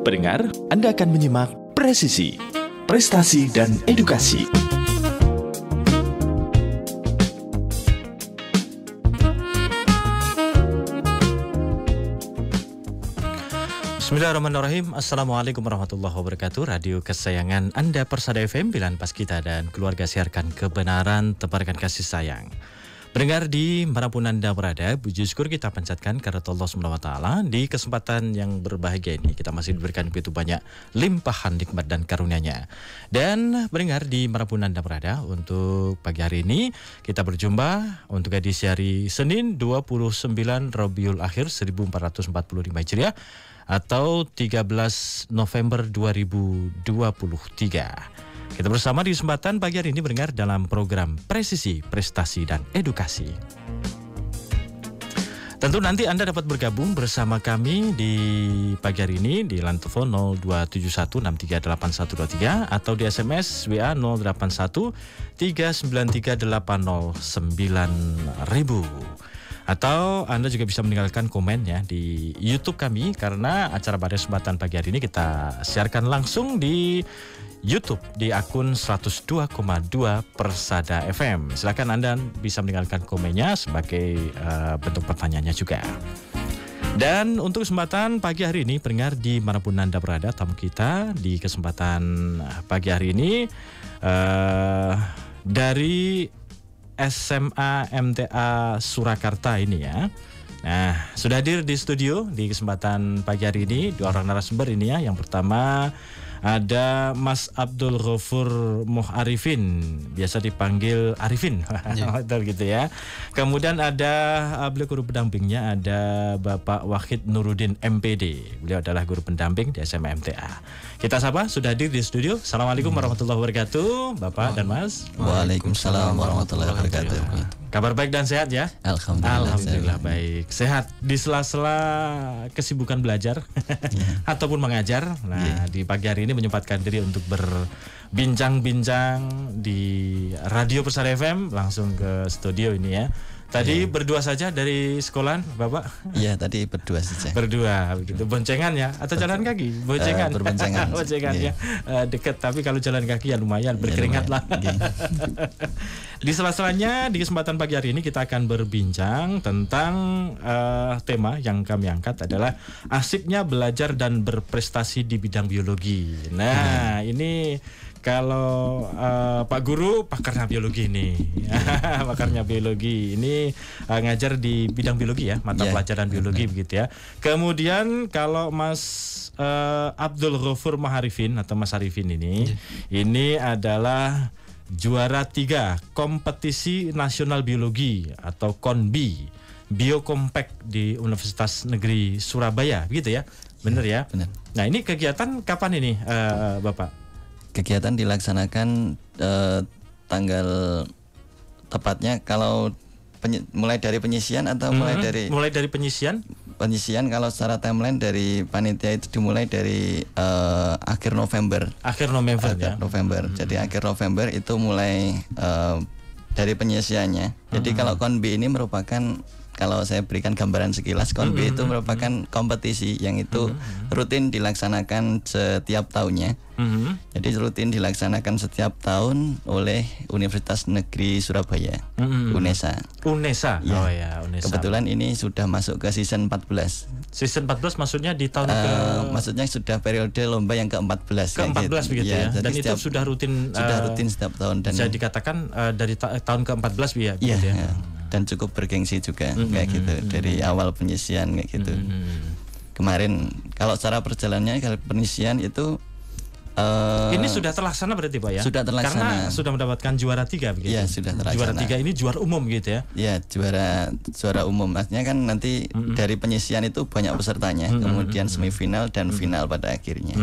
Pendengar, Anda akan menyimak Presisi, Prestasi dan Edukasi. Bismillahirrahmanirrahim. Assalamualaikum warahmatullahi wabarakatuh. Radio kesayangan Anda Persada FM, Bilan Paskita dan keluarga, siarkan kebenaran, tebarkan kasih sayang. Pendengar di manapun Anda berada, puji syukur kita panjatkan kepada Allah SWT. Di kesempatan yang berbahagia ini kita masih diberikan begitu banyak limpahan nikmat dan karunia-Nya. Dan pendengar di manapun Anda berada, untuk pagi hari ini kita berjumpa untuk edisi hari Senin 29 Rabiul Akhir 1445 Hijriah atau 13 November 2023. Kita bersama di kesempatan pagi hari ini mendengar dalam program Presisi, Prestasi dan Edukasi. Tentu nanti Anda dapat bergabung bersama kami di pagi hari ini di line telepon 0271638123 atau di SMS WA 081393809.000. Atau Anda juga bisa meninggalkan komen ya di YouTube kami, karena acara pada kesempatan pagi hari ini kita siarkan langsung di YouTube di akun 102,2 Persada FM. Silakan Anda bisa meninggalkan komennya sebagai bentuk pertanyaannya juga. Dan untuk kesempatan pagi hari ini, pendengar di manapun Anda berada, tamu kita di kesempatan pagi hari ini dari SMA MTA Surakarta ini ya. Nah, sudah hadir di studio di kesempatan pagi hari ini dua orang narasumber ini ya. Yang pertama ada Mas Abdul Ghafur Muharifin, biasa dipanggil Arifin, betul gitu ya. Kemudian ada beliau guru pendampingnya, ada Bapak Wahid Nuruddin MPD. Beliau adalah guru pendamping di SMA MTA. Kita sapa, sudah hadir di studio. Assalamualaikum warahmatullahi wabarakatuh, Bapak dan Mas. Waalaikumsalam warahmatullahi wabarakatuh. Kabar baik dan sehat ya? Alhamdulillah baik. Sehat di sela-sela kesibukan belajar ataupun mengajar. Nah, di pagi hari ini menyempatkan diri untuk berbincang-bincang di Radio Persada FM, langsung ke studio ini ya. Tadi berdua saja dari sekolahan, Bapak? Iya, tadi berdua saja. Berdua, begitu. Boncengan ya? Atau jalan kaki? Boncengan. Berboncengan. Boncengan ya. Dekat, tapi kalau jalan kaki ya lumayan, berkeringat lah. Di sela-selanya, di kesempatan pagi hari ini kita akan berbincang tentang tema yang kami angkat adalah asiknya belajar dan berprestasi di bidang biologi. Nah, ini kalau Pak Guru pakarnya biologi nih, pakarnya biologi ini ngajar di bidang biologi ya, mata pelajaran biologi begitu ya. Kemudian kalau Mas Abdul Ghafur Muharifin atau Mas Arifin ini adalah juara 3 kompetisi nasional biologi atau KONBI Biokompact di Universitas Negeri Surabaya, begitu ya, benar ya? Benar. Nah, ini kegiatan kapan ini, Bapak? Kegiatan dilaksanakan tanggal tepatnya kalau mulai dari penyisian atau mulai dari penyisian kalau secara timeline dari panitia itu dimulai dari akhir November. Jadi akhir November itu mulai dari penyisiannya. Jadi kalau KONBI ini merupakan, kalau saya berikan gambaran sekilas, KONBI itu merupakan kompetisi yang itu rutin dilaksanakan setiap tahunnya. Jadi rutin dilaksanakan setiap tahun oleh Universitas Negeri Surabaya, UNESA. Ya. Oh ya, UNESA. Kebetulan ini sudah masuk ke season 14. Season 14 maksudnya di tahun maksudnya sudah periode lomba yang ke-14. Ke-14 begitu ya. Dan itu sudah rutin setiap tahun, dan bisa dikatakan dari tahun ke-14 ya. Dan cukup bergengsi juga kayak gitu dari awal penyisian kayak gitu. Kemarin kalau secara perjalanannya kalau penyisian itu ini sudah terlaksana berarti Pak ya? Sudah terlaksana. Karena sudah mendapatkan juara 3 begitu. Iya, sudah terlaksana. Juara 3 ini juara umum gitu ya? Iya, juara umum. Artinya kan nanti dari penyisian itu banyak pesertanya, kemudian semifinal dan final pada akhirnya.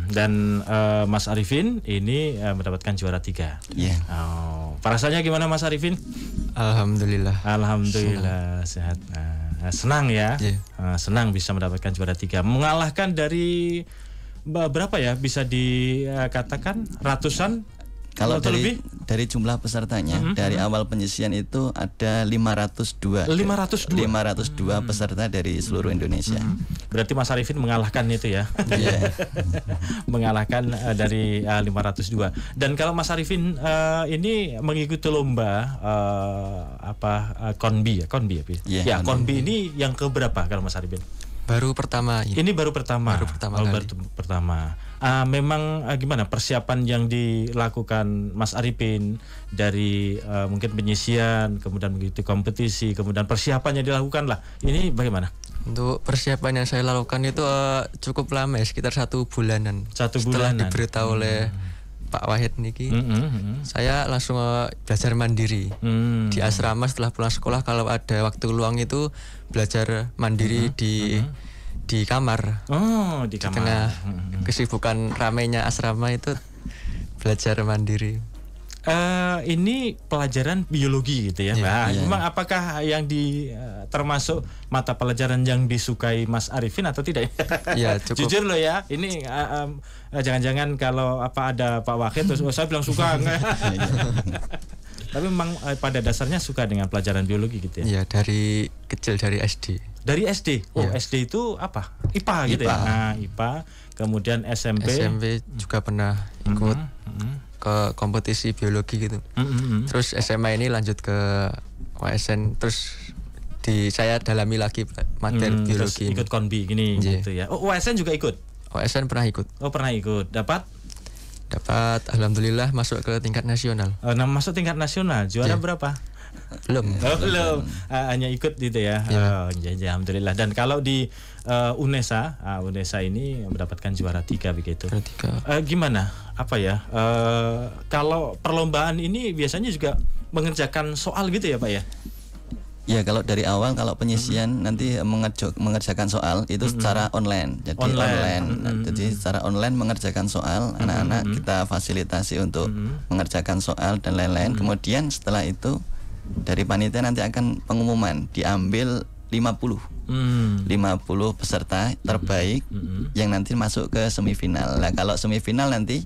Dan Mas Arifin ini mendapatkan juara 3. Iya. Oh, perasaannya gimana Mas Arifin? Alhamdulillah sehat. Senang ya? Senang bisa mendapatkan juara 3, mengalahkan dari berapa ya, bisa dikatakan ratusan Kalau dari jumlah pesertanya, dari awal penyisian itu ada 502 peserta dari seluruh Indonesia. Berarti Mas Arifin mengalahkan itu ya. Mengalahkan dari 502. Dan kalau Mas Arifin ini mengikuti lomba Konbi ya. Konbi ini yang keberapa kalau Mas Arifin? Baru pertama. Ini baru pertama. Baru pertama. Memang gimana persiapan yang dilakukan Mas Arifin dari mungkin penyisian, kemudian mengikuti kompetisi, kemudian persiapannya dilakukan lah. Ini bagaimana? Untuk persiapan yang saya lakukan itu cukup lama ya, sekitar 1 bulanan. Setelah diberitahu oleh Pak Wahid niki, saya langsung belajar mandiri di asrama. Setelah pulang sekolah, kalau ada waktu luang itu belajar mandiri di kamar. Di tengah kesibukan ramainya asrama itu belajar mandiri. Ini pelajaran biologi gitu ya. Memang apakah yang termasuk mata pelajaran yang disukai Mas Arifin atau tidak? Ya, cukup. Jujur loh ya, ini jangan-jangan kalau ada Pak Wahid terus saya bilang suka. Tapi memang pada dasarnya suka dengan pelajaran biologi gitu ya. Iya, dari kecil, dari SD. Dari SD. SD itu apa? IPA gitu ya. Nah, IPA, kemudian SMP juga pernah ikut ke kompetisi biologi gitu. Terus SMA ini lanjut ke OSN, terus saya dalami lagi materi biologi. Ikut Konbi gini gitu ya. OSN juga ikut? OSN pernah ikut. Pernah ikut. Dapat alhamdulillah masuk ke tingkat nasional. Masuk tingkat nasional. Juara berapa? Belum. Hanya ikut gitu ya. Alhamdulillah. Dan kalau di UNESA ini mendapatkan juara 3 begitu. Gimana? Kalau perlombaan ini biasanya juga mengerjakan soal gitu ya Pak ya? Ya, kalau dari awal kalau penyisian nanti mengerjakan soal itu secara online. Jadi online. Jadi secara online mengerjakan soal, anak-anak kita fasilitasi untuk mengerjakan soal dan lain-lain. Kemudian setelah itu dari panitia nanti akan pengumuman, diambil 50 peserta terbaik yang nanti masuk ke semifinal. Nah, kalau semifinal nanti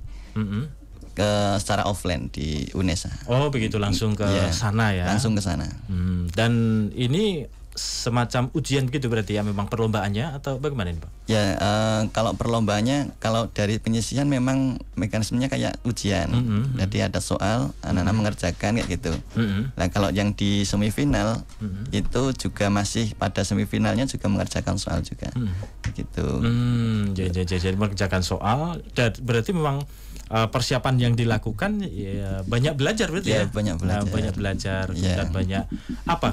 secara offline di UNESA. Begitu langsung ke sana ya. Langsung ke sana. Dan ini semacam ujian begitu berarti ya, memang perlombaannya atau bagaimana ini Pak? Ya, kalau perlombaannya, kalau dari penyisian memang mekanismenya kayak ujian. Jadi ada soal, anak-anak mengerjakan kayak gitu. Nah, kalau yang di semifinal itu juga masih pada semifinalnya juga mengerjakan soal juga. Gitu. Jadi mengerjakan soal, dan berarti memang persiapan yang dilakukan ya banyak belajar berarti ya. Banyak belajar. Dan banyak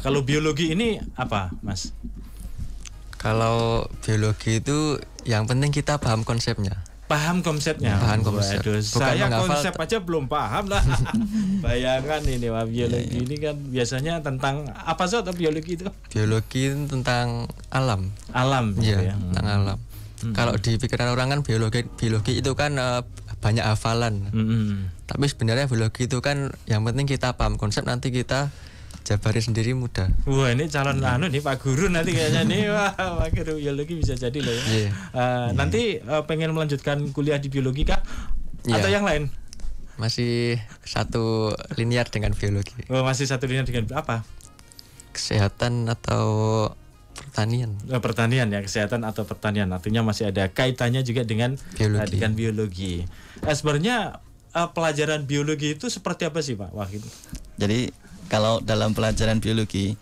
kalau biologi ini apa, Mas? Kalau biologi itu yang penting kita paham konsepnya. Paham konsepnya. Waduh, saya konsep aja belum paham lah. Bayangan ini biologi ini kan biasanya tentang apa sih biologi itu? Biologi tentang alam. Alam gitu ya. Tentang alam. Kalau di pikiran orang kan biologi itu kan banyak hafalan. Tapi sebenarnya biologi itu kan yang penting kita paham konsep, nanti kita jabari sendiri mudah. Wah, ini calon nih Pak Guru nanti kayaknya nih. Wah, Pak Guru biologi bisa jadi loh ya. Nanti pengen melanjutkan kuliah di biologi kah? Atau yang lain? Masih satu linear dengan biologi. Masih satu linear dengan apa? Kesehatan atau pertanian. Pertanian ya, kesehatan atau pertanian. Artinya masih ada kaitannya juga dengan biologi. Sebenarnya pelajaran biologi itu seperti apa sih Pak Wahid? Jadi kalau dalam pelajaran biologi,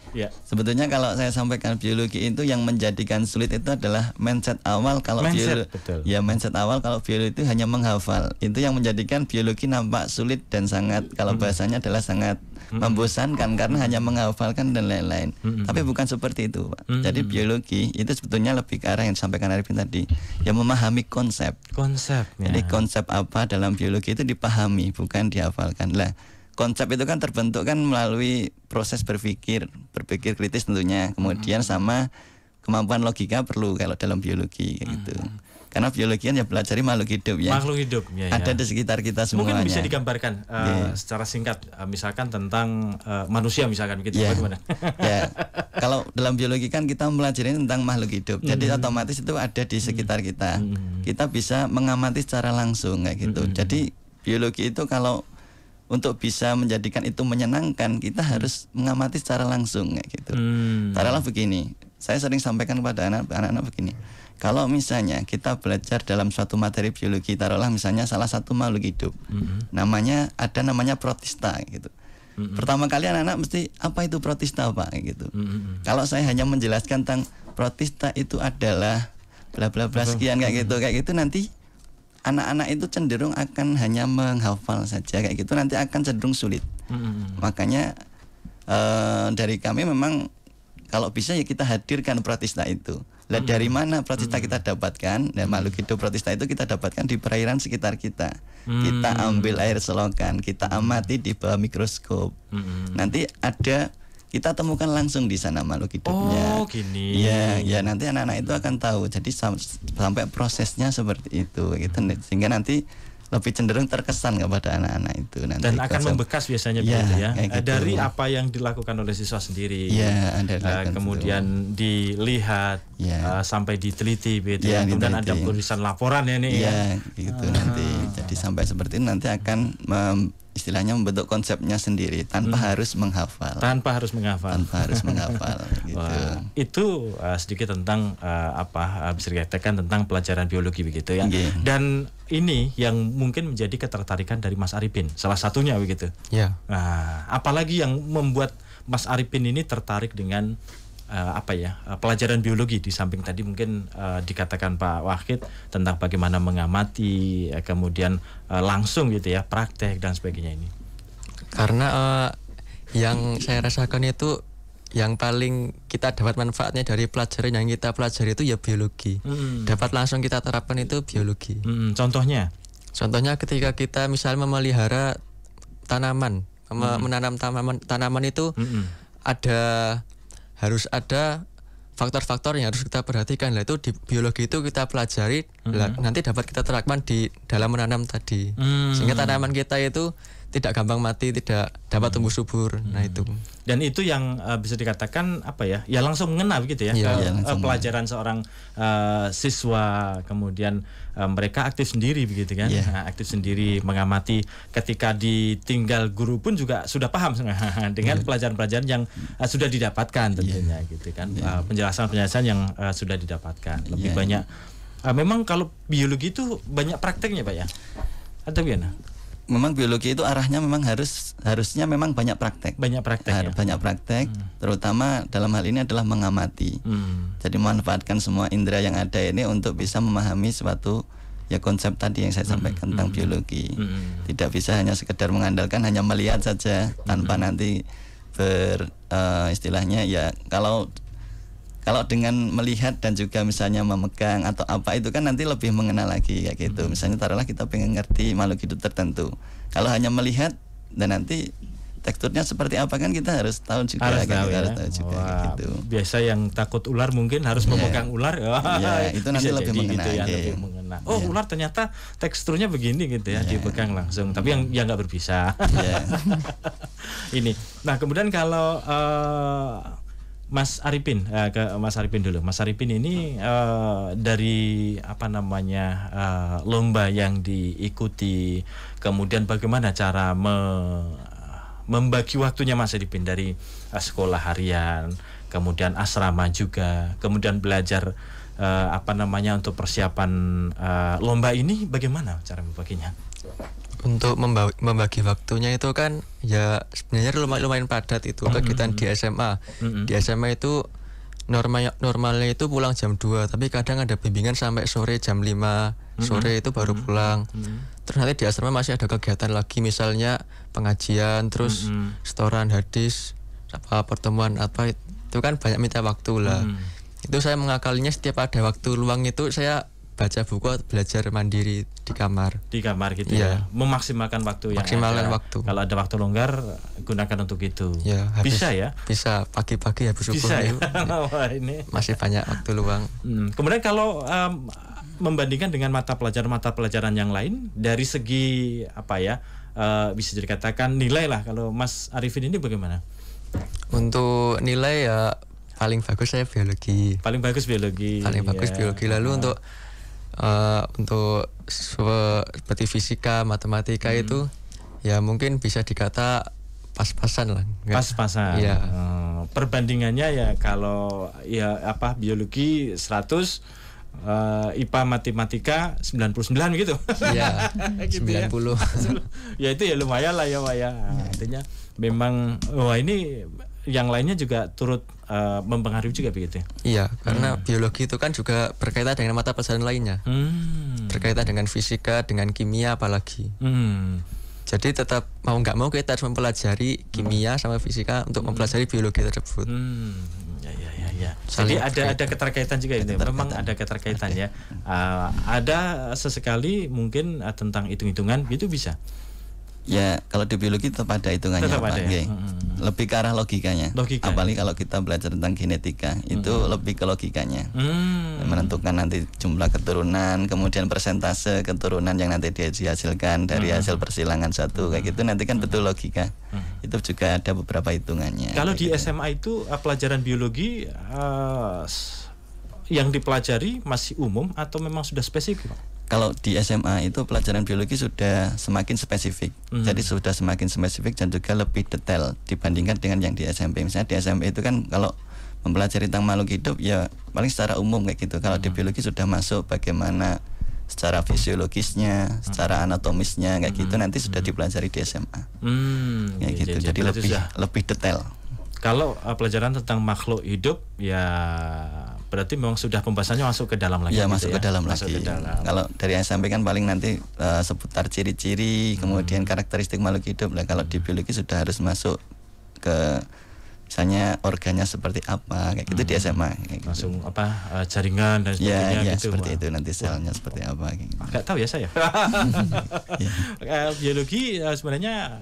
sebetulnya kalau saya sampaikan biologi itu yang menjadikan sulit itu adalah mindset awal kalau mindset awal kalau biologi itu hanya menghafal. Itu yang menjadikan biologi nampak sulit dan sangat kalau bahasanya adalah sangat membosankan karena hanya menghafalkan dan lain-lain. Tapi bukan seperti itu, Pak. Jadi biologi itu sebetulnya lebih ke arah yang disampaikan Arifin tadi, yang memahami konsep. Jadi konsep apa dalam biologi itu dipahami, bukan dihafalkan. Lah, konsep itu kan terbentuk kan melalui proses berpikir kritis tentunya, kemudian sama kemampuan logika perlu kalau dalam biologi kayak gitu. Karena biologi kan ya pelajari makhluk hidup ya. Makhluk hidup ya. Ada di sekitar kita semuanya. Mungkin bisa digambarkan secara singkat misalkan tentang manusia misalkan gitu bagaimana? Kalau dalam biologi kan kita mempelajari tentang makhluk hidup. Jadi otomatis itu ada di sekitar kita. Kita bisa mengamati secara langsung kayak gitu. Jadi biologi itu kalau untuk bisa menjadikan itu menyenangkan, kita harus mengamati secara langsung kayak gitu. Taruhlah begini, saya sering sampaikan kepada anak-anak begini. Kalau misalnya kita belajar dalam suatu materi biologi, taruhlah misalnya salah satu makhluk hidup, namanya protista gitu. Pertama kali anak-anak mesti apa itu protista Pak gitu. Kalau saya hanya menjelaskan tentang protista itu adalah bla bla bla sekian kayak gitu nanti anak-anak itu cenderung akan hanya menghafal saja kayak gitu, nanti akan cenderung sulit. Makanya dari kami memang kalau bisa ya kita hadirkan protista itu. Lah dari mana protista kita dapatkan? Dan makhluk hidup protista itu kita dapatkan di perairan sekitar kita. Kita ambil air selokan, kita amati di bawah mikroskop. Nanti kita temukan langsung di sana makhluk hidupnya. Oh, gini. Ya nanti anak-anak itu akan tahu. Jadi sampai prosesnya seperti itu gitu. Sehingga nanti lebih cenderung terkesan kepada anak-anak itu nanti. Dan akan membekas biasanya begitu ya. Gitu. Dari apa yang dilakukan oleh siswa sendiri. Kemudian dilihat sampai diteliti begitu ya. Kemudian ada tulisan laporan ya nih. Gitu nanti. Jadi sampai seperti itu nanti akan istilahnya membentuk konsepnya sendiri tanpa harus menghafal. Gitu. Wah, itu sedikit tentang bisa dikatakan tentang pelajaran biologi begitu ya. Dan ini yang mungkin menjadi ketertarikan dari Mas Arifin, salah satunya begitu. Nah, apalagi yang membuat Mas Arifin ini tertarik dengan pelajaran biologi, di samping tadi mungkin dikatakan Pak Wahid tentang bagaimana mengamati, kemudian langsung gitu ya, praktek dan sebagainya ini. Karena yang saya rasakan itu yang paling kita dapat manfaatnya dari pelajaran yang kita pelajari itu ya biologi. Dapat langsung kita terapkan itu biologi. Contohnya ketika kita misalnya memelihara tanaman, menanam tanaman itu harus ada faktor-faktor yang harus kita perhatikan. Lah itu di biologi itu kita pelajari, nanti dapat kita terapkan di dalam menanam tadi. Sehingga tanaman kita itu tidak gampang mati, tidak dapat tumbuh subur. Nah itu. Dan itu yang bisa dikatakan ya langsung mengena begitu ya, pelajaran seorang siswa, kemudian mereka aktif sendiri begitu kan, aktif sendiri mengamati. Ketika ditinggal guru pun juga sudah paham dengan pelajaran-pelajaran yang sudah didapatkan tentunya gitu kan, penjelasan-penjelasan yang sudah didapatkan. Lebih banyak. Memang kalau biologi itu banyak prakteknya Pak ya, atau gimana? Memang biologi itu arahnya memang harusnya memang banyak praktek. Banyak praktek, terutama dalam hal ini adalah mengamati. Jadi memanfaatkan semua indera yang ada ini untuk bisa memahami suatu konsep tadi yang saya sampaikan tentang biologi. Tidak bisa hanya sekedar mengandalkan hanya melihat saja tanpa nanti istilahnya kalau dengan melihat dan juga misalnya memegang atau apa itu kan nanti lebih mengenal lagi kayak gitu. Misalnya taruhlah kita pengen ngerti makhluk hidup tertentu. Kalau hanya melihat dan nanti teksturnya seperti apa kan kita harus tahu juga. Harus tahu juga gitu. Biasa yang takut ular mungkin harus memegang ular. Itu nanti lebih mengenal. Lebih mengena. Ular ternyata teksturnya begini gitu ya, dipegang langsung. Tapi yang nggak berpisah. Ini. Nah kemudian kalau Mas Arifin, ke Mas Arifin dulu. Mas Arifin ini dari lomba yang diikuti, kemudian bagaimana cara membagi waktunya Mas Arifin dari sekolah harian, kemudian asrama juga, kemudian belajar untuk persiapan lomba ini, bagaimana cara membaginya? Untuk membagi waktunya itu kan ya sebenarnya lumayan padat itu kegiatan di SMA. Di SMA itu normalnya itu pulang jam 2, tapi kadang ada bimbingan sampai sore jam 5 sore itu baru pulang. Terus nanti di asrama masih ada kegiatan lagi, misalnya pengajian, terus setoran hadis, pertemuan itu kan banyak minta waktu lah. Itu saya mengakalinya setiap ada waktu luang itu saya baca buku, belajar mandiri di kamar gitu ya. Memaksimalkan waktu yang ada. Kalau ada waktu longgar gunakan untuk itu. Bisa pagi-pagi habis subuh ya? Ini masih banyak waktu luang. Kemudian kalau membandingkan dengan mata pelajaran yang lain dari segi bisa dikatakan nilai lah, kalau Mas Arifin ini bagaimana? Untuk nilai ya paling bagus saya biologi. Paling bagus biologi. Lalu untuk seperti fisika, matematika itu Ya mungkin bisa dikata pas-pasan lah. Pas-pasan. Ya. Perbandingannya ya kalau ya biologi 100, IPA matematika 99 gitu. Iya. gitu 90. Ya itu ya lumayan lah ya Pak ya. Artinya memang ini yang lainnya juga turut mempengaruhi juga begitu ya? Iya, karena biologi itu kan juga berkaitan dengan mata pelajaran lainnya. Berkaitan dengan fisika, dengan kimia apalagi. Jadi tetap mau nggak mau kita harus mempelajari kimia sama fisika untuk mempelajari biologi tersebut. Ya. Jadi ada keterkaitan juga itu. Memang ada keterkaitan ya. Ada sesekali mungkin tentang hitung-hitungan itu bisa. Ya, kalau di biologi tetap ada hitungannya, Pak. Ya? Lebih ke arah logikanya. Apalagi kalau kita belajar tentang genetika, itu lebih ke logikanya. Menentukan nanti jumlah keturunan, kemudian persentase keturunan yang nanti dihasilkan dari hasil persilangan satu, kayak gitu. Nanti kan betul logika. Itu juga ada beberapa hitungannya. Kalau di SMA itu pelajaran biologi yang dipelajari masih umum atau memang sudah spesifik, Pak? Kalau di SMA itu pelajaran biologi sudah semakin spesifik. Jadi sudah semakin spesifik dan juga lebih detail dibandingkan dengan yang di SMP. Misalnya di SMP itu kan kalau mempelajari tentang makhluk hidup ya paling secara umum kayak gitu. Kalau di biologi sudah masuk bagaimana secara fisiologisnya, secara anatomisnya kayak gitu nanti sudah dipelajari di SMA. Kayak gitu. Jadi lebih detail. Kalau pelajaran tentang makhluk hidup ya berarti memang sudah pembahasannya masuk ke dalam lagi. Ya, masuk ke dalam lagi. Kalau dari SMP kan paling nanti seputar ciri-ciri, kemudian karakteristik makhluk hidup. Nah, kalau di biologi sudah harus masuk ke misalnya organnya seperti apa kayak gitu di SMA kayak langsung gitu. Jaringan dan sebagainya ya, gitu. Seperti itu nanti selnya seperti apa gitu. Enggak tahu ya saya. Biologi sebenarnya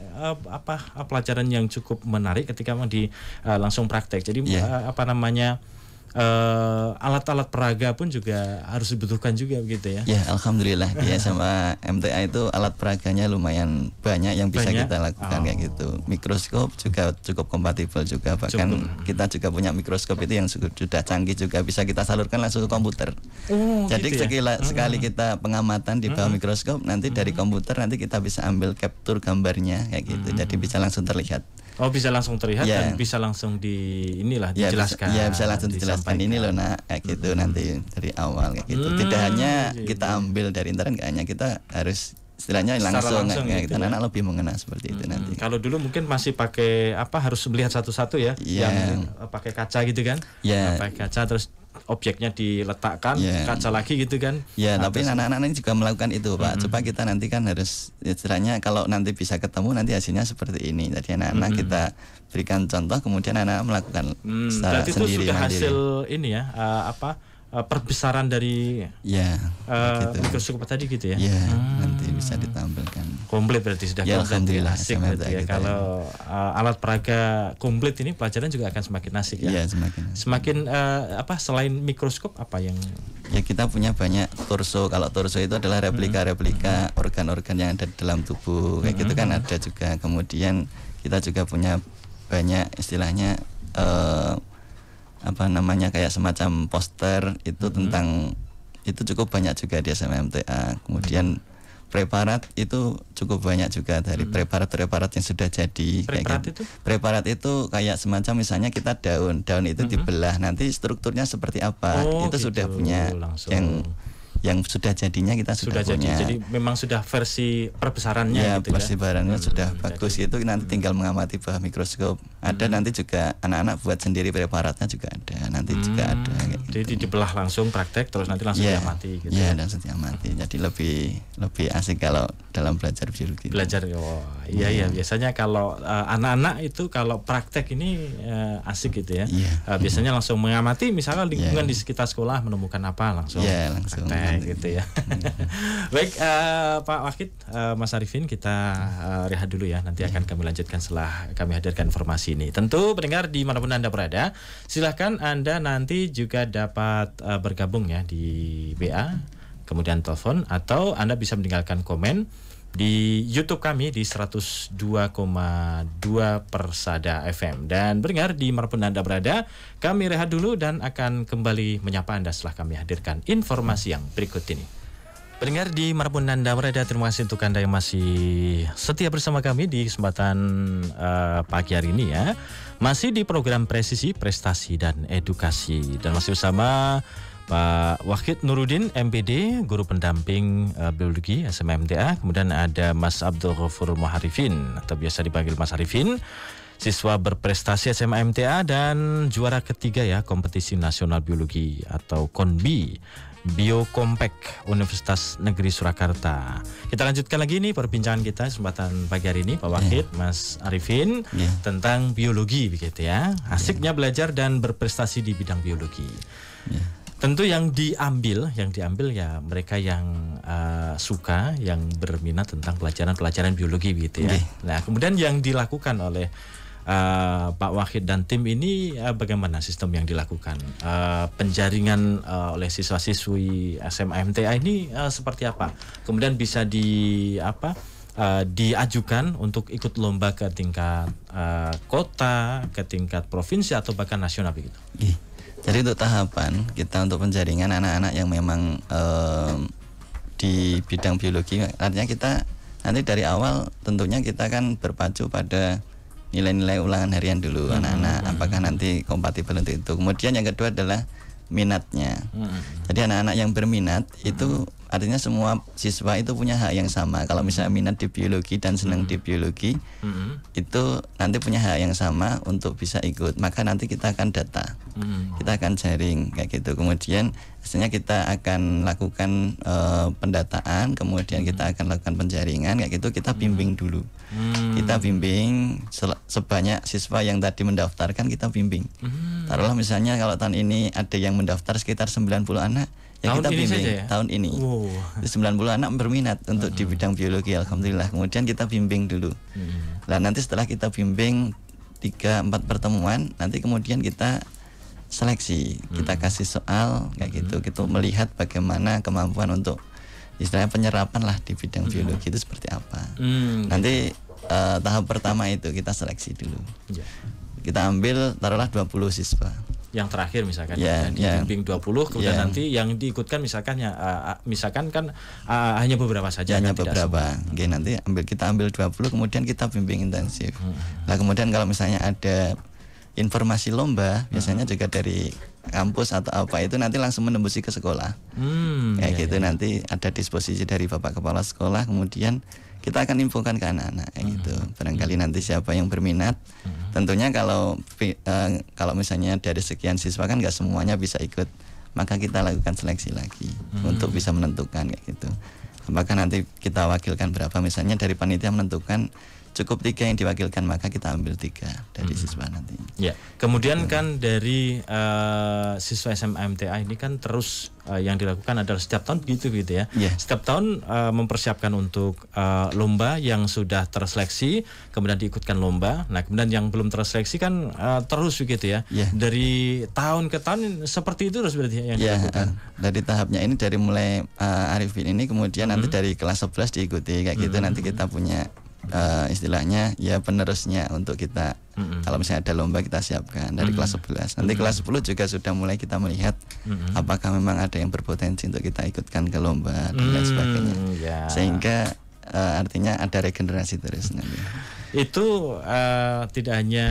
pelajaran yang cukup menarik ketika mau langsung praktek. Jadi alat-alat peraga pun juga harus dibutuhkan juga begitu ya. Ya, alhamdulillah di SMA MTA itu alat peraganya lumayan banyak yang bisa kita lakukan kayak gitu. Mikroskop juga cukup kompatibel juga, bahkan kita juga punya mikroskop itu yang sudah canggih juga bisa kita salurkan langsung ke komputer. Jadi gitu sekali kita pengamatan di bawah mikroskop nanti dari komputer nanti kita bisa ambil capture gambarnya kayak gitu. Jadi bisa langsung terlihat. Oh, bisa langsung terlihat dan bisa langsung dijelaskan. Bisa langsung dijelaskan ini loh nak kayak gitu nanti dari awal kayak gitu. Tidak hanya kita ambil dari internet, nggak hanya kita harus istilahnya langsung gitu, anak lebih mengenal seperti itu nanti. Kalau dulu mungkin masih pakai harus melihat satu-satu ya, yang pakai kaca gitu kan? Pakai kaca terus objeknya diletakkan kaca lagi gitu kan? Ya, tapi anak-anak ini juga melakukan itu, Pak. Coba kita nanti kan harus istilahnya kalau nanti bisa ketemu nanti hasilnya seperti ini. Jadi anak-anak kita berikan contoh, kemudian anak melakukan secara berarti sendiri. Itu sudah hasil ini ya, perbesaran dari mikroskop tadi gitu ya? Iya, nanti bisa ditampilkan. Komplit berarti sudah komplit. Asik berarti ya. Kalau alat peraga komplit ini pelajaran juga akan semakin asik ya? Iya, semakin asik. Semakin selain mikroskop apa yang? Ya, kita punya banyak torso. Kalau torso itu adalah replika-replika organ-organ yang ada di dalam tubuh. Kayak gitu kan ada juga. Kemudian kita juga punya banyak istilahnya kayak semacam poster itu tentang itu cukup banyak juga di SMA MTA. Kemudian preparat itu cukup banyak juga dari preparat yang sudah jadi. Preparat itu kayak semacam misalnya kita daun itu dibelah nanti strukturnya seperti apa itu sudah punya langsung. Yang sudah jadinya kita sudah punya. Jadi memang sudah versi perbesarannya gitu ya. Versi barannya sudah bagus itu nanti tinggal mengamati bawah mikroskop. Ada nanti juga anak-anak buat sendiri preparatnya juga ada. Nanti juga ada gitu. Jadi dibelah langsung praktek terus nanti langsung diamati gitu. Iya, langsung diamati. Jadi lebih asik kalau dalam belajar biologi. Iya biasanya kalau anak-anak itu kalau praktek ini asik gitu ya. Biasanya langsung mengamati misalnya lingkungan di sekitar sekolah menemukan apa langsung. Langsung. Gitu ya. Baik, Pak Wahid, Mas Arifin, kita rehat dulu ya. Nanti akan kami lanjutkan setelah kami hadirkan informasi ini. Tentu pendengar dimanapun Anda berada, silahkan Anda nanti juga dapat bergabung ya di WA, kemudian telepon, atau Anda bisa meninggalkan komen di YouTube kami di 102,2 Persada FM. Dan pendengar dimanapun Anda berada, kami rehat dulu dan akan kembali menyapa Anda setelah kami hadirkan informasi yang berikut ini. Pendengar di manapun Anda berada, terima kasih untuk Anda yang masih setia bersama kami di kesempatan pagi hari ini ya. Masih di program Presisi, Prestasi dan Edukasi, dan masih bersama Pak Wahid Nurudin, MPD, guru pendamping biologi SMMTA. Kemudian ada Mas Abdul Ghafur Muharifin atau biasa dipanggil Mas Arifin, siswa berprestasi SMA MTA dan juara ketiga ya kompetisi nasional biologi atau KONBI Biokompek Universitas Negeri Surakarta. Kita lanjutkan lagi nih perbincangan kita kesempatan pagi hari ini Pak Wahid, Mas Arifin tentang biologi begitu ya. Asiknya belajar dan berprestasi di bidang biologi. Tentu yang diambil ya mereka yang suka, yang berminat tentang pelajaran biologi begitu ya. Nah, kemudian yang dilakukan oleh Pak Wahid dan tim ini bagaimana sistem yang dilakukan? Penjaringan oleh siswa-siswi SMA MTA ini seperti apa? Kemudian bisa diajukan untuk ikut lomba ke tingkat kota, ke tingkat provinsi atau bahkan nasional begitu. Jadi untuk tahapan kita untuk penjaringan anak-anak yang memang di bidang biologi, artinya kita nanti dari awal tentunya kita kan berpacu pada nilai-nilai ulangan harian dulu anak-anak, apakah nanti kompatibel untuk itu. Kemudian yang kedua adalah minatnya. Jadi anak-anak yang berminat itu artinya semua siswa itu punya hak yang sama. Kalau misalnya minat di biologi dan senang di biologi, itu nanti punya hak yang sama untuk bisa ikut. Maka nanti kita akan data, kita akan jaring kayak gitu. Kemudian hasilnya kita akan lakukan pendataan, kemudian kita akan lakukan penjaringan kayak gitu. Kita bimbing dulu. Kita bimbing sebanyak siswa yang tadi mendaftarkan, kita bimbing. Taruhlah misalnya kalau tahun ini ada yang mendaftar sekitar 90 anak, ya kita bimbing tahun ini. 90 anak berminat untuk di bidang biologi, alhamdulillah. Kemudian kita bimbing dulu. Nah, nanti setelah kita bimbing 3-4 pertemuan, nanti kemudian kita seleksi, kita kasih soal kayak gitu. Kita melihat bagaimana kemampuan untuk istilahnya penyerapan lah di bidang biologi itu seperti apa. Nanti tahap pertama itu kita seleksi dulu. Kita ambil taruhlah 20 siswa. Yang terakhir misalkan dibimbing 20, kemudian nanti yang diikutkan misalkan kan hanya beberapa saja. Hanya beberapa. Oke, nanti kita ambil 20, kemudian kita bimbing intensif. Nah, kemudian kalau misalnya ada informasi lomba, biasanya juga dari kampus atau apa itu nanti langsung menembusi ke sekolah. Kayak gitu. Nanti ada disposisi dari Bapak Kepala Sekolah, kemudian kita akan infokan ke anak-anak kayak gitu. Barangkali nanti siapa yang berminat. Tentunya kalau misalnya dari sekian siswa kan nggak semuanya bisa ikut, maka kita lakukan seleksi lagi untuk bisa menentukan kayak gitu. Apakah nanti kita wakilkan berapa, misalnya dari panitia menentukan cukup 3 yang diwakilkan, maka kita ambil 3 dari siswa nanti. Ya, kemudian kan dari siswa SMA MTA ini kan terus yang dilakukan adalah setiap tahun gitu ya. Setiap tahun mempersiapkan untuk lomba yang sudah terseleksi, kemudian diikutkan lomba. Nah, kemudian yang belum terseleksi kan terus begitu ya. Dari tahun ke tahun seperti itu terus berarti yang dilakukan. Dari tahapnya ini dari mulai Arifin ini, kemudian nanti dari kelas 11 diikuti kayak gitu. Nanti kita punya istilahnya ya penerusnya untuk kita kalau misalnya ada lomba kita siapkan dari kelas 11. Nanti kelas 10 juga sudah mulai kita melihat apakah memang ada yang berpotensi untuk kita ikutkan ke lomba dan lain sebagainya. Sehingga artinya ada regenerasi terus nanti. Itu tidak hanya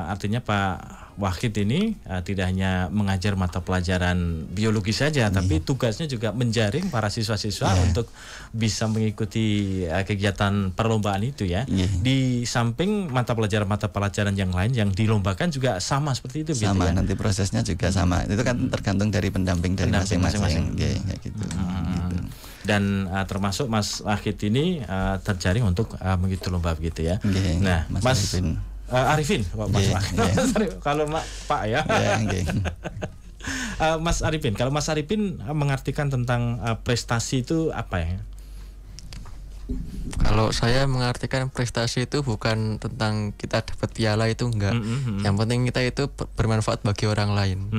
artinya Pak Wahid ini tidak hanya mengajar mata pelajaran biologi saja, tapi tugasnya juga menjaring para siswa-siswa untuk bisa mengikuti kegiatan perlombaan itu ya. Di samping mata pelajaran yang lain yang dilombakan juga sama seperti itu. Sama, gitu ya? Nanti prosesnya juga sama. Itu kan tergantung dari pendamping dari masing-masing. Kayak gitu. Dan termasuk Mas Wahid ini terjaring untuk mengikuti lomba begitu ya. Nah, Mas Arifin, kalau Pak ya. Mas Arifin, kalau Mas Arifin mengartikan tentang prestasi itu apa ya? Kalau saya mengartikan prestasi itu bukan tentang kita dapat piala, itu enggak. Yang penting kita itu bermanfaat bagi orang lain.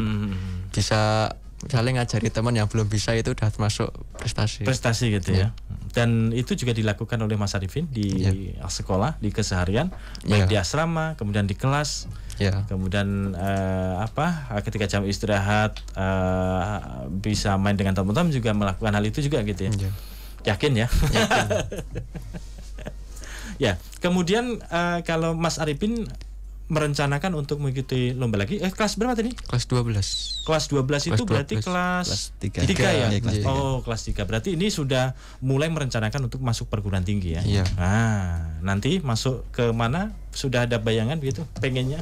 Bisa misalnya ngajari teman yang belum bisa, itu udah termasuk prestasi. Prestasi gitu ya. Dan itu juga dilakukan oleh Mas Arifin di sekolah, di keseharian, baik di asrama, kemudian di kelas. Kemudian ketika jam istirahat bisa main dengan teman-teman juga melakukan hal itu juga gitu ya. Yakin ya? Yakin. Ya, kemudian kalau Mas Arifin merencanakan untuk mengikuti lomba lagi, kelas berapa tadi? Kelas 12. Kelas 12 itu berarti kelas 3 ya? Oh, kelas 3. Berarti ini sudah mulai merencanakan untuk masuk perguruan tinggi ya? Iya. Nah, nanti masuk ke mana? Sudah ada bayangan begitu pengennya?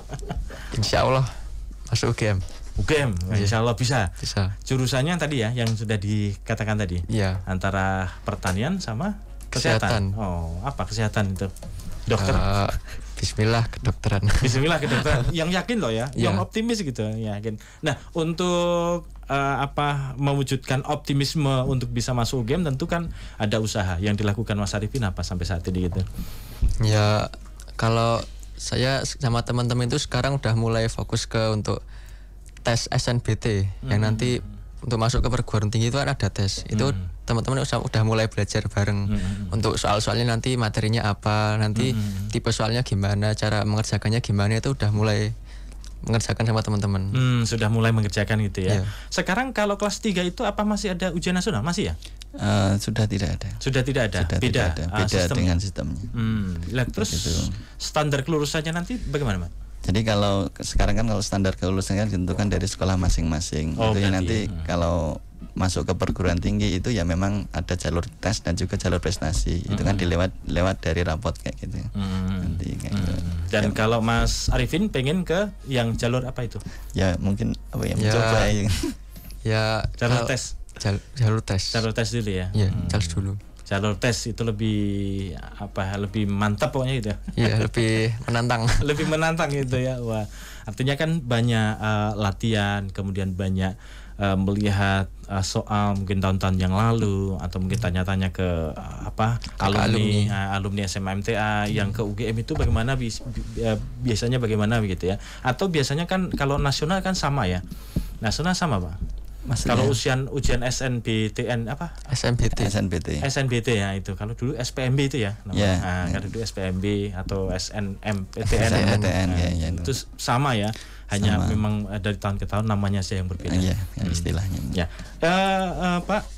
Insya Allah masuk UGM. UGM, insya Allah bisa. Bisa. Jurusannya tadi ya, yang sudah dikatakan tadi? Iya. Antara pertanian sama kesehatan. Oh, apa kesehatan itu? Dokter? Bismillah kedokteran. Bismillah kedokteran. Yang yakin loh ya, yang optimis gitu, yakin. Nah, untuk mewujudkan optimisme untuk bisa masuk UGM tentu kan ada usaha yang dilakukan Mas Arifin apa sampai saat ini gitu. Ya, kalau saya sama teman-teman itu sekarang udah mulai fokus ke untuk tes SNBT yang nanti untuk masuk ke perguruan tinggi itu kan ada tes. Itu teman-teman udah mulai belajar bareng untuk soal-soalnya nanti materinya apa, nanti tipe soalnya gimana, cara mengerjakannya gimana, itu udah mulai mengerjakan sama teman-teman. Sudah mulai mengerjakan gitu ya. Sekarang kalau kelas 3 itu apa masih ada ujian nasional? Masih ya? Sudah tidak ada. Sudah tidak ada. Beda dengan sistemnya. Terus itu. Standar kelulusannya nanti bagaimana, Mas? Jadi kalau sekarang kan kalau standar kelulusannya kan ditentukan dari sekolah masing-masing. Itu ya nanti kalau masuk ke perguruan tinggi itu ya memang ada jalur tes dan juga jalur prestasi. Itu kan lewat dari rapot kayak gitu. Nanti kayak gitu. Dan kalau Mas Arifin pengen ke yang jalur apa itu? Ya mungkin mencoba ya jalur tes. Jalur tes. Jalur tes dulu ya. Iya, jalur dulu. Jalur tes itu lebih lebih mantap pokoknya gitu. Iya, lebih menantang. Lebih menantang gitu ya. Wah, artinya kan banyak latihan, kemudian banyak melihat soal mungkin tahun-tahun yang lalu atau mungkin tanya-tanya ke alumni SMA MTA yang ke UGM itu bagaimana biasanya bagaimana begitu ya. Atau biasanya kan kalau nasional kan sama ya. Nasional sama, Pak. Maksudnya? Kalau ujian SNBTN apa? SNBT ya itu. Kalau dulu SPMB itu ya. Kalau dulu SPMB atau SNMPTN. Itu sama ya. Hanya memang dari tahun ke tahun namanya sih yang berbeda. Istilahnya. Ya. Pak,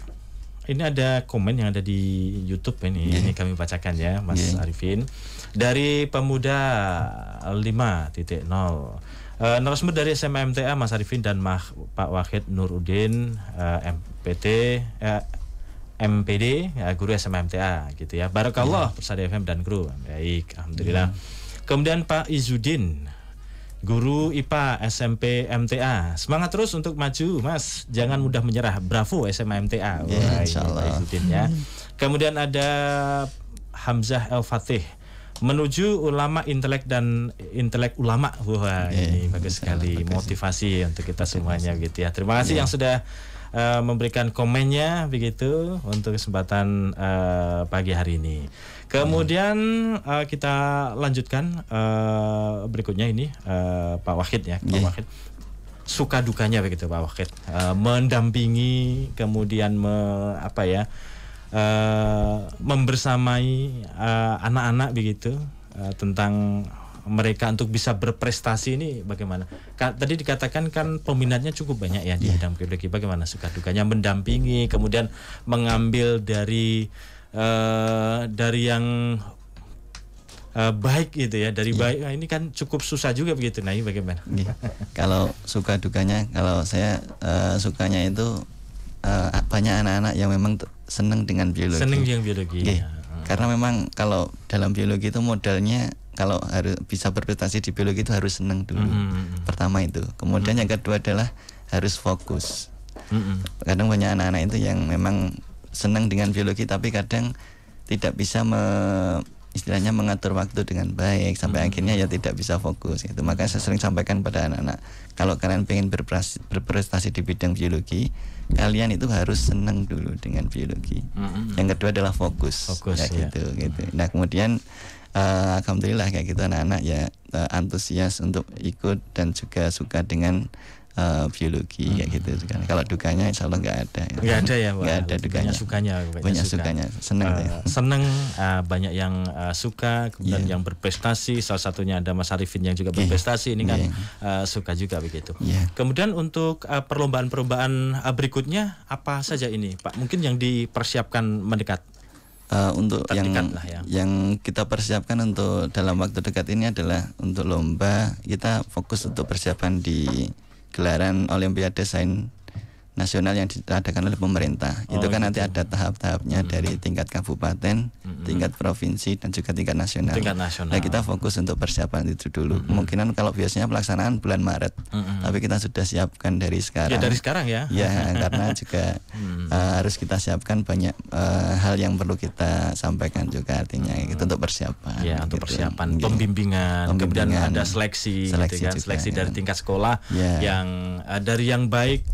ini ada komen yang ada di YouTube ini. Ini kami bacakan ya, Mas Arifin. Dari Pemuda 5.0. Narasumber dari SMA MTA Mas Arifin dan Pak Wahid Nurudin MPD guru SMA MTA gitu ya. Barakallah Persada FM dan kru. Baik, alhamdulillah. Kemudian Pak Izudin guru IPA SMP MTA. Semangat terus untuk maju, Mas. Jangan mudah menyerah. Bravo SMA MTA. Insyaallah. Izudin ya. Kemudian ada Hamzah El Fatih. Menuju ulama intelek ulama. Wah, ini bagus sekali, motivasi untuk kita semuanya gitu ya. Terima kasih yang sudah memberikan komennya begitu untuk kesempatan pagi hari ini. Kemudian kita lanjutkan berikutnya ini Pak Wahid ya, Pak Wahid. Suka dukanya begitu Pak Wahid, mendampingi kemudian membersamai anak-anak begitu tentang mereka untuk bisa berprestasi ini bagaimana? Tadi dikatakan kan peminatnya cukup banyak ya di bidang biologi. Bagaimana suka dukanya mendampingi, kemudian mengambil dari yang baik gitu ya, dari baik. Nah, ini kan cukup susah juga begitu. Nah, ini bagaimana? Kalau suka dukanya, kalau saya sukanya itu banyak anak-anak yang memang senang dengan biologi. Senang dengan biologi. Karena memang kalau dalam biologi itu modalnya kalau harus bisa berprestasi di biologi itu harus senang dulu. Pertama itu. Kemudian yang kedua adalah harus fokus. Kadang banyak anak-anak itu yang memang senang dengan biologi tapi kadang tidak bisa istilahnya mengatur waktu dengan baik sampai akhirnya ya tidak bisa fokus gitu. Makanya saya sering sampaikan pada anak-anak, kalau kalian pengen berprestasi di bidang biologi, kalian itu harus senang dulu dengan biologi. Yang kedua adalah fokus ya, gitu. Nah kemudian alhamdulillah kayak gitu anak-anak ya antusias untuk ikut dan juga suka dengan biologi kayak gitu kan. Kalau dukanya insya Allah nggak ada. Nggak ada ya, nggak ada dukanya. Banyak sukanya, seneng banyak yang suka, kemudian yang berprestasi. Salah satunya ada Mas Arifin yang juga berprestasi. Ini kan suka juga begitu. Kemudian untuk perlombaan-perlombaan berikutnya apa saja ini, Pak? Mungkin yang dipersiapkan mendekat. Untuk yang kita persiapkan untuk dalam waktu dekat ini adalah untuk lomba, kita fokus untuk persiapan di gelaran Olimpiade Sains Nasional yang diadakan oleh pemerintah. Itu kan nanti ada tahap-tahapnya dari tingkat kabupaten, tingkat provinsi dan juga tingkat nasional. Nah, kita fokus untuk persiapan itu dulu. Kemungkinan kalau biasanya pelaksanaan bulan Maret, tapi kita sudah siapkan dari sekarang. Ya dari sekarang ya. Ya, karena juga harus kita siapkan banyak hal yang perlu kita sampaikan juga, artinya itu untuk persiapan. Ya, untuk persiapan, pembimbingan, kemudian ada seleksi gitu kan, seleksi dari tingkat sekolah yang dari yang baik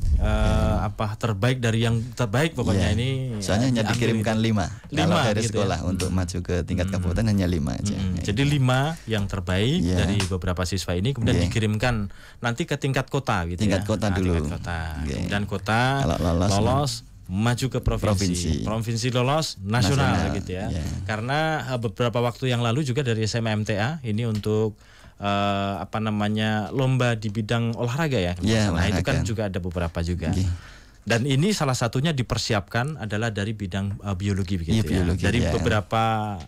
terbaik dari yang terbaik pokoknya ini. Soalnya hanya dikirimkan 5 kalau dari gitu sekolah untuk maju ke tingkat kabupaten hanya 5 aja. Jadi 5 yang terbaik dari beberapa siswa ini kemudian dikirimkan nanti ke tingkat kota gitu tingkat kota dulu. Tingkat kota. Kemudian kota lolos maju ke provinsi lolos nasional gitu ya. Karena beberapa waktu yang lalu juga dari SMA MTA ini untuk lomba di bidang olahraga ya. Nah, itu kan juga ada beberapa juga. Dan ini salah satunya dipersiapkan adalah dari bidang biologi begitu biologi, dari beberapa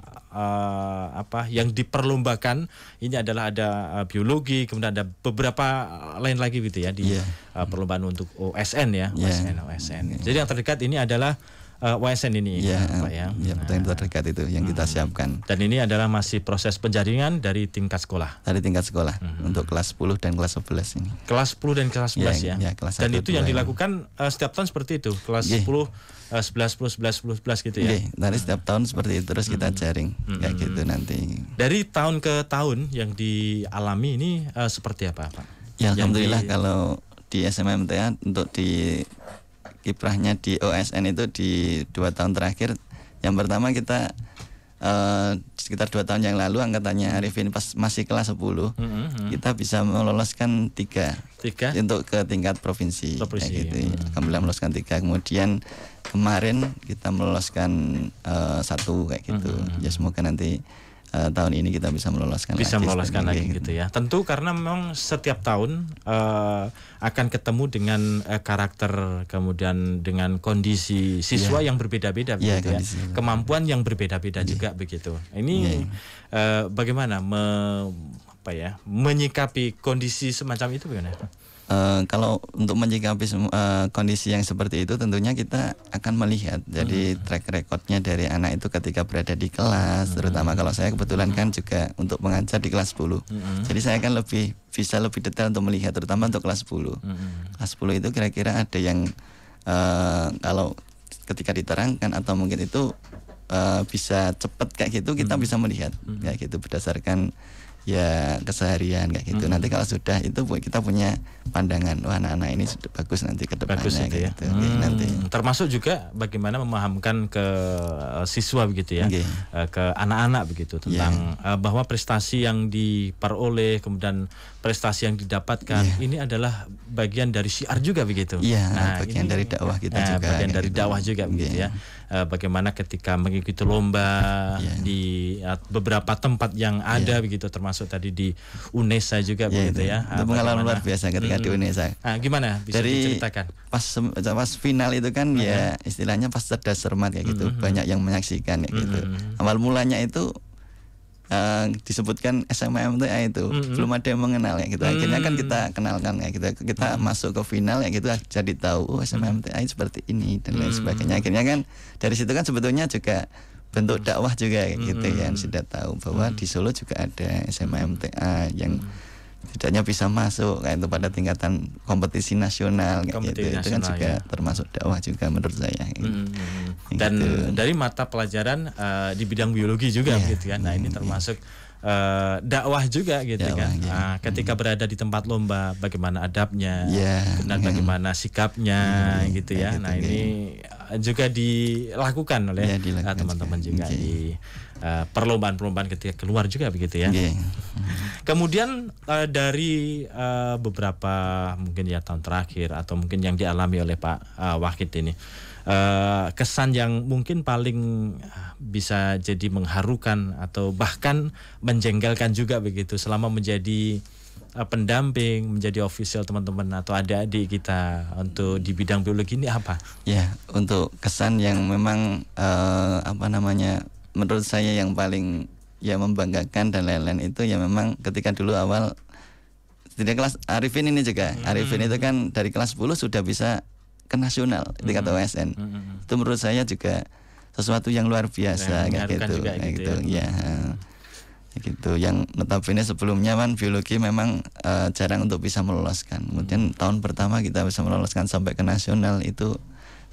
yang diperlombakan ini adalah ada biologi, kemudian ada beberapa lain lagi gitu ya di perlombaan untuk OSN ya, OSN. Jadi yang terdekat ini adalah OSN ini Pak ya. Yang terdekat itu yang kita siapkan. Dan ini adalah masih proses penjaringan dari tingkat sekolah. Dari tingkat sekolah untuk kelas 10 dan kelas 11 ini. Kelas 10 dan kelas 11 ya. Kelas dan 1, itu yang dilakukan setiap tahun seperti itu. Kelas 10 11 gitu ya. Nanti setiap tahun seperti itu terus kita jaring kayak gitu nanti. Dari tahun ke tahun yang dialami ini seperti apa, Pak? Ya, alhamdulillah kalau di SMMTA untuk di kiprahnya di OSN itu di 2 tahun terakhir. Yang pertama kita sekitar 2 tahun yang lalu angkatannya Arifin pas masih kelas 10 kita bisa meloloskan 3 untuk ke tingkat provinsi. Gitu. Alhamdulillah meloloskan 3. Kemudian kemarin kita meloloskan 1 kayak gitu. Ya semoga nanti tahun ini kita bisa meloloskan lagi gitu ya. Tentu karena memang setiap tahun akan ketemu dengan karakter, kemudian dengan kondisi siswa yang berbeda-beda begitu ya. Kemampuan yang berbeda-beda juga begitu. Ini bagaimana menyikapi kondisi semacam itu bagaimana? Kalau untuk menyikapi kondisi yang seperti itu tentunya kita akan melihat jadi track recordnya dari anak itu ketika berada di kelas, terutama kalau saya kebetulan kan juga untuk mengajar di kelas 10 jadi saya akan bisa lebih detail untuk melihat terutama untuk kelas 10 kelas 10 itu kira-kira ada yang kalau ketika diterangkan atau mungkin itu bisa cepat kayak gitu kita bisa melihat kayak gitu berdasarkan ya keseharian kayak gitu. Nanti kalau sudah itu kita punya pandangan anak-anak ini sudah bagus nanti ke depannya ya. Gitu. Nanti termasuk juga bagaimana memahamkan ke siswa begitu ya. Ke anak-anak begitu tentang bahwa prestasi yang diperoleh kemudian prestasi yang didapatkan ini adalah bagian dari syiar juga begitu. Bagian dari dakwah kita juga. Bagian dari dakwah juga begitu ya. Bagaimana ketika mengikuti lomba di beberapa tempat yang ada begitu termasuk tadi di UNESA juga begitu ya. Itu pengalaman luar biasa ketika di UNESA. Gimana bisa diceritakan? Pas final itu kan ya istilahnya pas cerdas cermat kayak gitu. Banyak yang menyaksikan kayak gitu. Awal mulanya itu disebutkan SMMTA itu belum ada yang mengenal ya gitu. Akhirnya kan kita kenalkan ya gitu. Kita masuk ke final ya gitu jadi tahu SMMTA seperti ini dan lain sebagainya. Akhirnya kan dari situ kan sebetulnya juga bentuk dakwah juga gitu kan sudah tahu bahwa di Solo juga ada SMMTA yang setidaknya bisa masuk kayak itu pada tingkatan kompetisi nasional kayak gitu. Itu kan juga termasuk dakwah juga menurut saya. Dan dari mata pelajaran di bidang biologi juga gitu kan. Nah, ini termasuk dakwah juga gitu kan. Ketika berada di tempat lomba bagaimana adabnya, kemudian bagaimana sikapnya gitu ya. Nah, ini juga dilakukan oleh teman-teman juga di perlombaan-perlombaan ketika keluar juga begitu ya. Kemudian dari beberapa mungkin ya tahun terakhir atau mungkin yang dialami oleh Pak Wahid ini, kesan yang mungkin paling bisa jadi mengharukan atau bahkan menjengkelkan juga begitu selama menjadi pendamping, menjadi official teman-teman atau adik-adik kita untuk di bidang biologi ini apa? Ya, untuk kesan yang memang menurut saya yang paling ya membanggakan dan lain-lain itu ya memang ketika dulu awal di kelas Arifin ini juga. Arifin itu kan dari kelas 10 sudah bisa ke nasional tingkat OSN. Itu menurut saya juga sesuatu yang luar biasa kayak gitu. Ya. Gitu, yang notabene sebelumnya kan biologi memang jarang untuk bisa meloloskan. Kemudian tahun pertama kita bisa meloloskan sampai ke nasional, itu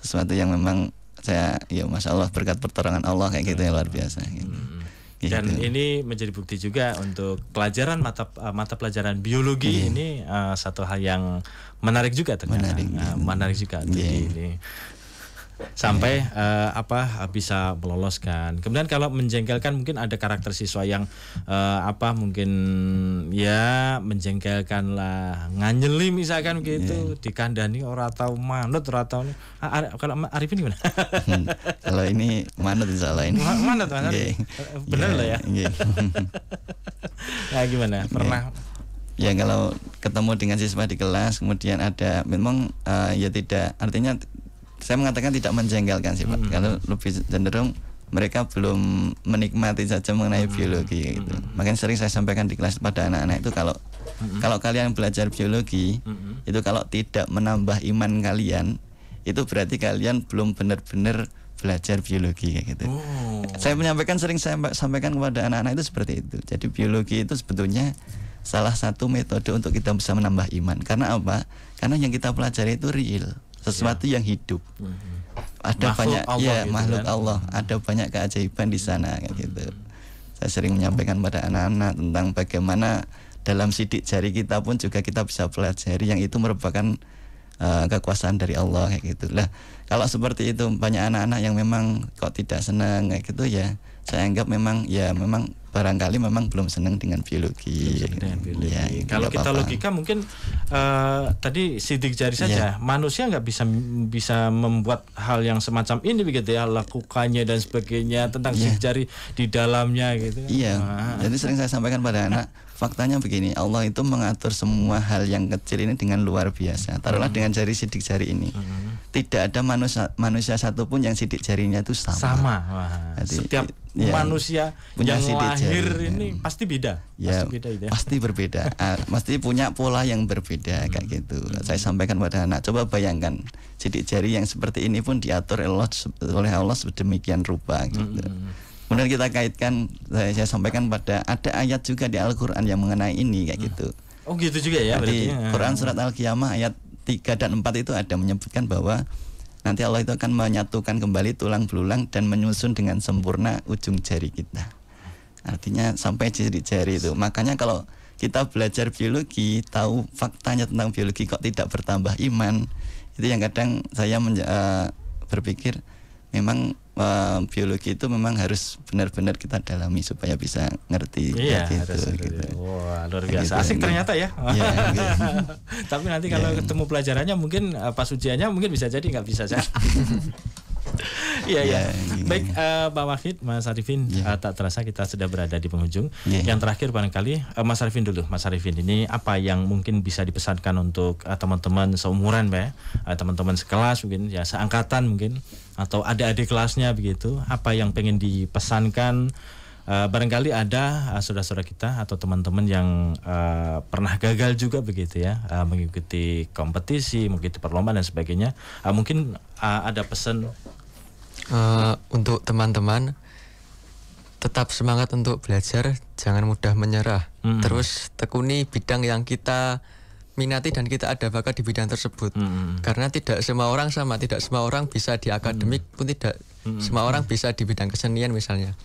sesuatu yang memang saya ya masya Allah berkat pertolongan Allah kayak gitu, yang luar biasa. Gitu. Dan ini menjadi bukti juga untuk pelajaran mata pelajaran biologi ini satu hal yang menarik juga ternyata. Menarik juga untuk ini. Sampai bisa meloloskan. Kemudian kalau menjengkelkan mungkin ada karakter siswa yang mungkin ya menjengkelkan lah, nganyeli misalkan gitu, dikandani ora tau manut, ora tau. Kalau Arifin gimana? Kalau ini manut insyaallah ini. Manut Mas Arifin. Benar lah ya. Nah, gimana? Pernah ya kalau ketemu dengan siswa di kelas kemudian ada memang ya tidak, artinya saya mengatakan tidak menjengkelkan sih Pak. Kalau lebih cenderung mereka belum menikmati saja mengenai biologi gitu. Makanya sering saya sampaikan di kelas pada anak-anak itu kalau kalian belajar biologi itu kalau tidak menambah iman kalian, itu berarti kalian belum benar-benar belajar biologi kayak gitu. Saya menyampaikan, sering saya sampaikan kepada anak-anak itu seperti itu. Jadi biologi itu sebetulnya salah satu metode untuk kita bisa menambah iman. Karena apa? Karena yang kita pelajari itu real, sesuatu yang hidup. Ada makhluk banyak Allah, ya gitu makhluk kan? Allah, ada banyak keajaiban di sana kayak gitu. Saya sering menyampaikan pada anak-anak tentang bagaimana dalam sidik jari kita pun juga kita bisa pelajari yang itu merupakan kekuasaan dari Allah kayak gitu. Lah kalau seperti itu banyak anak-anak yang memang kok tidak senang kayak gitu, ya saya anggap memang barangkali memang belum senang dengan biologi. Ya, kalau kita logika mungkin tadi sidik jari saja, manusia nggak bisa membuat hal yang semacam ini begitu ya, lakukannya dan sebagainya tentang sidik jari di dalamnya gitu. Iya. Jadi sering saya sampaikan pada anak, faktanya begini, Allah itu mengatur semua hal yang kecil ini dengan luar biasa. Taruhlah dengan jari sidik jari ini, tidak ada manusia satupun yang sidik jarinya itu sama. Jadi, setiap manusia yang lahir ini pasti beda. Pasti berbeda. Pasti punya pola yang berbeda kayak gitu. Saya sampaikan pada anak, coba bayangkan sidik jari yang seperti ini pun diatur oleh Allah sedemikian rupa gitu. Kemudian kita kaitkan, saya sampaikan pada ada ayat juga di Al-Quran yang mengenai ini kayak gitu. Oh gitu juga ya. Di Quran surat Al-Qiyamah ayat 3 dan 4 itu ada menyebutkan bahwa nanti Allah itu akan menyatukan kembali tulang belulang dan menyusun dengan sempurna ujung jari kita. Artinya sampai sidik jari itu. Makanya kalau kita belajar biologi, tahu faktanya tentang biologi kok tidak bertambah iman, itu yang kadang saya berpikir memang biologi itu memang harus benar-benar kita dalami supaya bisa ngerti gitu. Wah, luar biasa. Asik ternyata ya. Tapi nanti kalau ketemu pelajarannya mungkin pas ujiannya mungkin bisa jadi nggak bisa saja. Iya. Baik, Pak Wahid, Mas Arifin, tak terasa kita sudah berada di penghujung. Yang terakhir barangkali Mas Arifin dulu. Mas Arifin, ini apa yang mungkin bisa dipesankan untuk teman-teman seumuran, Pak? Teman-teman sekelas mungkin, ya seangkatan mungkin, atau adik-adik kelasnya begitu. Apa yang pengen dipesankan? Barangkali ada saudara-saudara kita atau teman-teman yang pernah gagal juga begitu ya, mengikuti kompetisi, mengikuti perlombaan dan sebagainya. Mungkin ada pesan untuk teman-teman, tetap semangat untuk belajar, jangan mudah menyerah. Terus tekuni bidang yang kita minati dan kita ada bakat di bidang tersebut. Karena tidak semua orang sama, tidak semua orang bisa di akademik pun tidak semua orang bisa di bidang kesenian misalnya.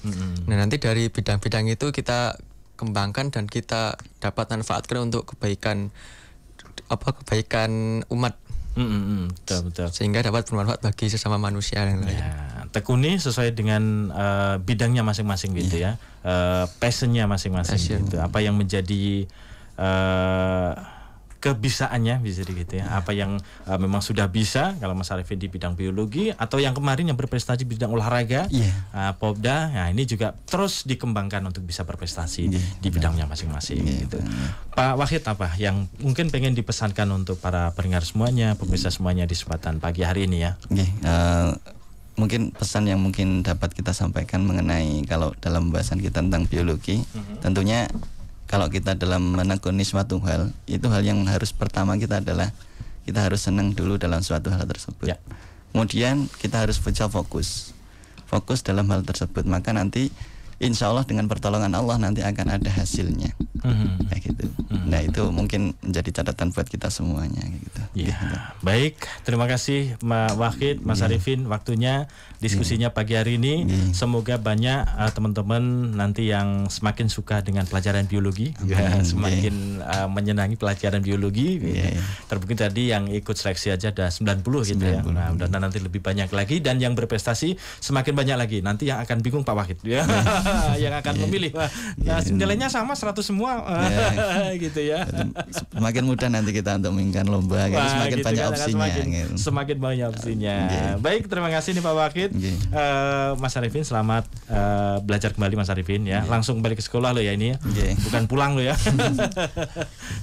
Nah nanti dari bidang-bidang itu kita kembangkan dan kita dapat manfaatkan untuk kebaikan umat Betul. Sehingga dapat bermanfaat bagi sesama manusia yang lain. Ya, tekuni sesuai dengan bidangnya masing-masing gitu ya. Passionnya masing-masing gitu. Apa yang menjadi kebisaannya bisa gitu ya. Apa yang memang sudah bisa, kalau Mas Arifin di bidang biologi, atau yang kemarin yang berprestasi di bidang olahraga, Popda, nah ini juga terus dikembangkan untuk bisa berprestasi di bidangnya masing-masing gitu. Pak Wahid, apa yang mungkin pengen dipesankan untuk para pendengar semuanya, pemirsa semuanya di kesempatan pagi hari ini ya? Mungkin pesan yang mungkin dapat kita sampaikan mengenai kalau dalam pembahasan kita tentang biologi, tentunya kalau kita dalam menekuni suatu hal, itu hal yang harus pertama kita adalah kita harus senang dulu dalam suatu hal tersebut. Kemudian kita harus bisa fokus dalam hal tersebut, maka nanti insya Allah dengan pertolongan Allah nanti akan ada hasilnya. Kayak gitu. Nah itu mungkin menjadi catatan buat kita semuanya gitu. Baik, terima kasih Mas Wahid, Mas Arifin, waktunya diskusinya pagi hari ini. Semoga banyak teman-teman nanti yang semakin suka dengan pelajaran biologi, semakin menyenangi pelajaran biologi. Terbukti tadi yang ikut seleksi aja ada 90 gitu ya. Nah, mudah-mudahan nanti lebih banyak lagi, dan yang berprestasi semakin banyak lagi. Nanti yang akan bingung Pak Wahid yang akan memilih. Nah, nilainya sama 100 semua. Gitu ya. Semakin mudah nanti kita untuk menginginkan lomba, semakin gitu, banyak opsinya. Semakin banyak opsinya. Baik, terima kasih nih Pak Wahid. Mas Arifin, selamat belajar kembali Mas Arifin ya. Langsung balik ke sekolah lo ya ini ya. Bukan pulang lo ya.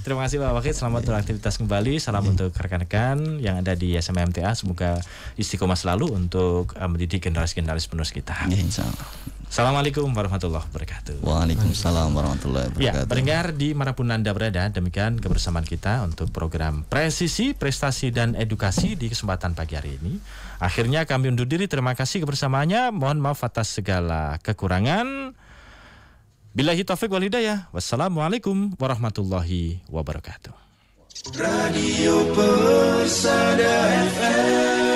Terima kasih Pak Wahid, selamat beraktivitas kembali. Salam untuk rekan-rekan yang ada di SMMTA. Semoga istiqomah selalu untuk mendidik generasi-generasi penerus kita. Insyaallah. Assalamualaikum warahmatullahi wabarakatuh. Waalaikumsalam warahmatullahi wabarakatuh. Ya, pendengar dimanapun Anda berada, demikian kebersamaan kita untuk program Presisi, Prestasi dan Edukasi di kesempatan pagi hari ini. Akhirnya kami undur diri, terima kasih kebersamaannya. Mohon maaf atas segala kekurangan. Billahi taufiq wal hidayah. Wassalamualaikum warahmatullahi wabarakatuh. Radio Persada FM.